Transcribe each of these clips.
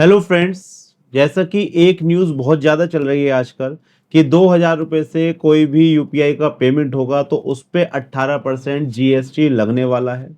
Hello friends. जैसा कि एक न्यूज़ बहुत ज़्यादा चल रही है आजकल कि 2000 रुपये से कोई भी यूपीआई का पेमेंट होगा तो उस पे 18% जीएसटी लगने वाला है।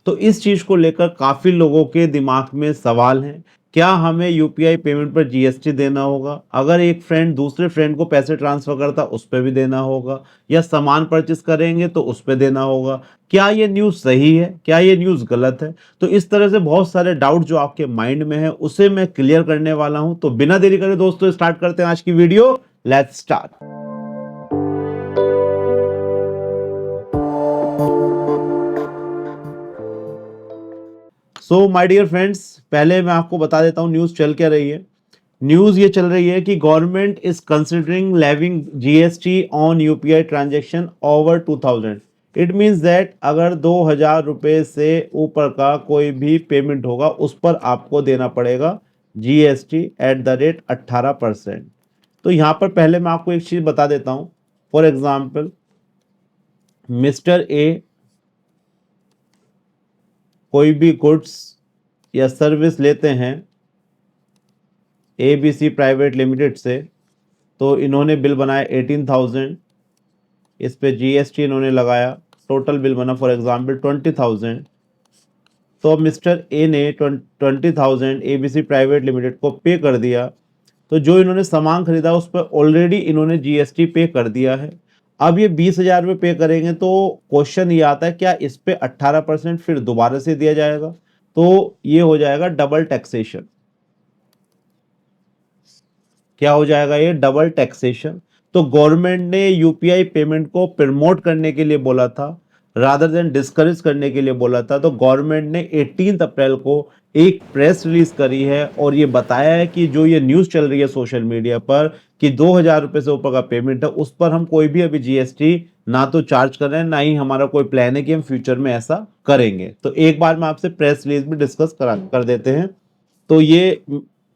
तो इस चीज़ को लेकर काफ़ी लोगों के दिमाग में सवाल हैं। क्या हमें यूपीआई पेमेंट पर जीएसटी देना होगा? अगर एक फ्रेंड दूसरे फ्रेंड को पैसे ट्रांसफ़र करता उस पे भी देना होगा, या सामान परचेज़ करेंगे तो उस पे देना होगा। क्या ये न्यूज़ सही है? क्या ये न्यूज़ गलत है? तो इस तरह से बहुत सारे डाउट जो आपके माइंड में है उसे मैं क्लियर करने वाला हूं। तो बिना देरी करे दोस्तों स्टार्ट करते हैं आज की video. Let's start. So my dear friends, पहले मैं आपको बता देता हूं न्यूज़ चल क्या रही है। न्यूज़ ये चल रही है कि government is considering levying GST on UPI transaction over 2000। It means that अगर 2000 रुपये से ऊपर का कोई भी पेमेंट होगा उस पर आपको देना पड़ेगा जीएसटी एट द रेट 18%। तो यहाँ पर पहले मैं आपको एक चीज़ बता देता हूँ। फॉर एग्जाम्पल, मिस्टर ए कोई भी गुड्स या सर्विस लेते हैं ABC प्राइवेट लिमिटेड से, तो इन्होंने बिल बनाया 18,000। इस पे जीएसटी इन्होंने लगाया, टोटल बिल बना फॉर एग्जांपल 20,000। तो अब मिस्टर ए ने 20,000 ABC प्राइवेट लिमिटेड को पे कर दिया। तो जो इन्होंने सामान खरीदा उस पर ऑलरेडी इन्होंने जीएसटी पे कर दिया है। अब ये 20,000 पे करेंगे तो क्वेश्चन ये आता है क्या इस पे 18% फिर दोबारा से दिया जाएगा? तो ये हो जाएगा डबल टैक्सेशन। क्या हो जाएगा? ये डबल टैक्सेशन। तो गवर्नमेंट ने यूपीआई पेमेंट को प्रमोट करने के लिए बोला था, रादर देन डिस्करेज करने के लिए बोला था। तो गवर्नमेंट ने 18 अप्रैल को एक प्रेस रिलीज करी है और ये बताया है कि जो ये न्यूज़ चल रही है सोशल मीडिया पर कि 2000 रुपये से ऊपर का पेमेंट है उस पर हम कोई भी अभी जीएसटी ना तो चार्ज कर रहे हैं, ना ही हमारा कोई प्लान है कि हम फ्यूचर में ऐसा करेंगे। तो एक बार मैं आपसे प्रेस रिलीज भी डिस्कस कर देते हैं। तो ये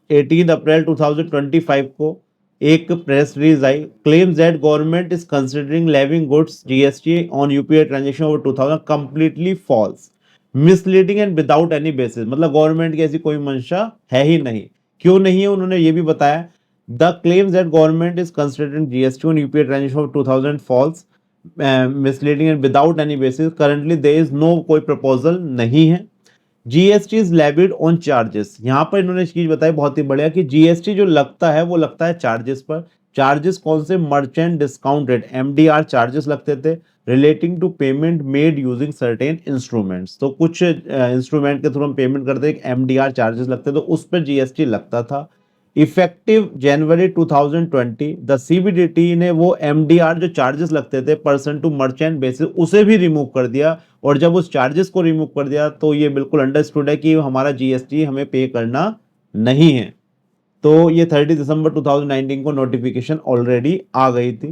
18 अप्रैल 2025 को एक प्रेस रिलीज आई, claims that government is considering levying goods GST on UPI transaction over 2000 completely false, misleading and without any basis. मतलब गवर्नमेंट की ऐसी कोई मंशा है ही नहीं। क्यों नहीं है उन्होंने ये भी बताया। The claims that government is considering GST on UPI transaction over 2000 false, misleading and without any basis. Currently there is no कोई प्रपोजल नहीं है। GST is levied on charges. यहां पर इन्होंने चीज बताई बहुत ही बढ़िया कि जीएसटी जो लगता है वो लगता है चार्जेस पर। चार्जेस कौन से? Merchant discount rate MDR charges लगते थे relating to payment made using certain instruments. तो कुछ इंस्ट्रूमेंट के थ्रू हम पेमेंट करते एक एमडीआर चार्जेस लगते, तो उस पर जीएसटी लगता था। इफेक्टिव जनवरी 2020 द सीबीडीटी ने वो एमडीआर जो चार्जेस लगते the person to merchant basis उसे भी रिमूव कर दिया। और जब उस चार्जेस को रिमूव कर दिया तो ये बिल्कुल अंडरस्टूड है कि हमारा जीएसटी हमें पे करना नहीं है। तो ये 30 दिसंबर 2019 को नोटिफिकेशन ऑलरेडी आ गई थी।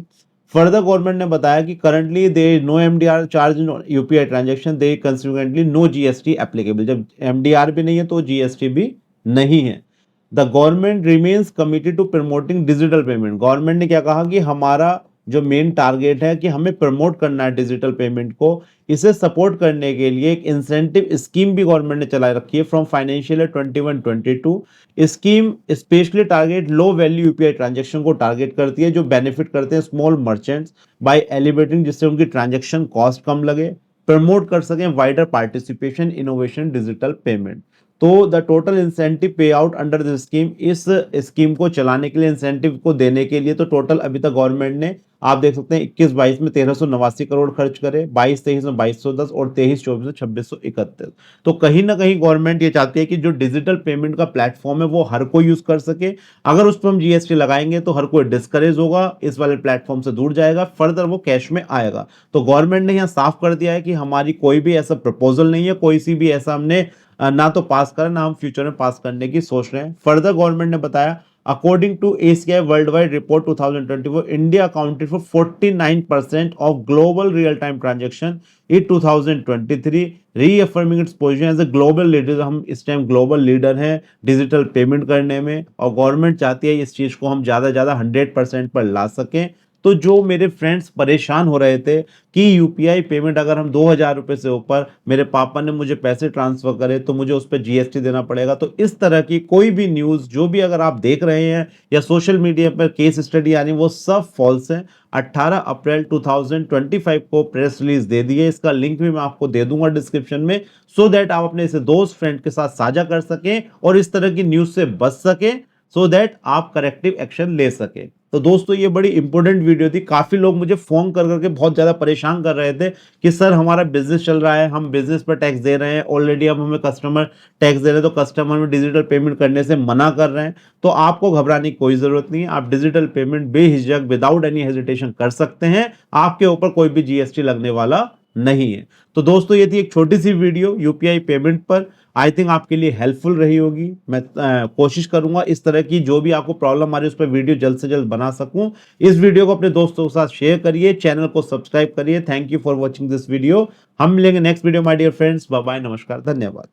फर्दर गवर्नमेंट ने बताया कि currently they no MDR charge in UPI transaction, they consequently no GST applicable. जब एमडीआर भी नहीं है तो जीएसटी भी नहीं है। The government remains committed to promoting digital payment. Government ने क्या कहा कि हमारा जो मेन टारगेट है कि हमें प्रमोट करना है डिजिटल पेमेंट को। इसे सपोर्ट करने के लिए एक इंसेंटिव स्कीम भी गवर्नमेंट ने चला रखी है from financial year 21-22। Scheme specially target low value UPI transaction को टारगेट करती है जो बेनिफिट करते हैं स्मॉल मर्चेंट्स बाय एलिवेटिंग, जिससे उनकी ट्रांजैक्शन कॉस्ट कम लगे, प्रमोट कर सकें wider participation innovation digital payment. तो द टोटल इंसेंटिव पे आउट अंडर दिस स्कीम, इस स्कीम को चलाने के लिए इंसेंटिव को देने के लिए तो टोटल अभी तक गवर्नमेंट ने आप देख सकते हैं 21-22 में 1389 करोड़ खर्च करे, 22-23 में 2210 और 23-24 में 2631। तो कहीं ना कहीं गवर्नमेंट ये चाहती है कि जो डिजिटल पेमेंट का प्लेटफॉर्म है वो हर कोई यूज कर सके। अगर उस पर हम जीएसटी लगाएंगे तो हर कोई डिस्करेज होगा, इस वाले प्लेटफॉर्म से दूर जाएगा, फर्दर वो कैश में आएगा। तो गवर्नमेंट ने यहाँ साफ कर दिया है कि हमारी कोई भी ऐसा प्रपोजल नहीं है, कोई सी भी ऐसा हमने ना तो पास करें ना हम फ्यूचर में पास करने की सोच रहे हैं। फर्दर गवर्नमेंट ने बताया according to ACI worldwide report 2024 India accounted for 49% of global real time transaction in 2023, reaffirming its position as a global leader. हम इस टाइम ग्लोबल लीडर हैं डिजिटल पेमेंट करने में और गवर्नमेंट चाहती है इस चीज को हम ज्यादा 100% पर ला सकें तो जो मेरे फ्रेंड्स परेशान हो रहे थे कि यूपीआई पेमेंट अगर हम 2000 रुपए से ऊपर मेरे पापा ने मुझे पैसे ट्रांसफर करे तो मुझे उस पर जीएसटी देना पड़ेगा। तो इस तरह की कोई भी न्यूज़ जो भी अगर आप देख रहे हैं या सोशल मीडिया पर केस स्टडी यानी वो सब फॉल्स है। 18 अप्रैल 2025 को प्रेस रिलीज दे दी है। इसका लिंक भी मैं आपको दे दूंगा डिस्क्रिप्शन में, सो दैट आप अपने इसे दोस्त फ्रेंड के साथ साझा कर सकें और इस तरह की न्यूज़ से बच सकें, सो दैट आप करेक्टिव एक्शन ले सके। तो दोस्तों ये बड़ी इंपॉर्टेंट वीडियो थी। काफी लोग मुझे फोन कर करके बहुत ज्यादा परेशान कर रहे थे कि सर हमारा बिजनेस चल रहा है, हम बिजनेस पर टैक्स दे रहे हैं, ऑलरेडी अब हमें कस्टमर टैक्स दे रहे हैं, तो कस्टमर में डिजिटल पेमेंट करने से मना कर रहे हैं। तो आपको घबराने की कोई जरूरत नहीं है, आप डिजिटल पेमेंट बेहिचक विदाउट एनी हेजिटेशन कर सकते हैं। आपके ऊपर कोई भी जीएसटी लगने वाला नहीं है। तो दोस्तों ये थी एक छोटी सी वीडियो यूपीआई पेमेंट पर। आई थिंक आपके लिए हेल्पफुल रही होगी। मैं कोशिश करूंगा इस तरह की जो भी आपको प्रॉब्लम आ रही है उस पर वीडियो जल्द से जल्द बना सकूं। इस वीडियो को अपने दोस्तों के साथ शेयर करिए, चैनल को सब्सक्राइब करिए। Thank you for watching this video. हम मिलेंगे next video my dear friends. Bye bye, नमस्कार, धन्यवाद।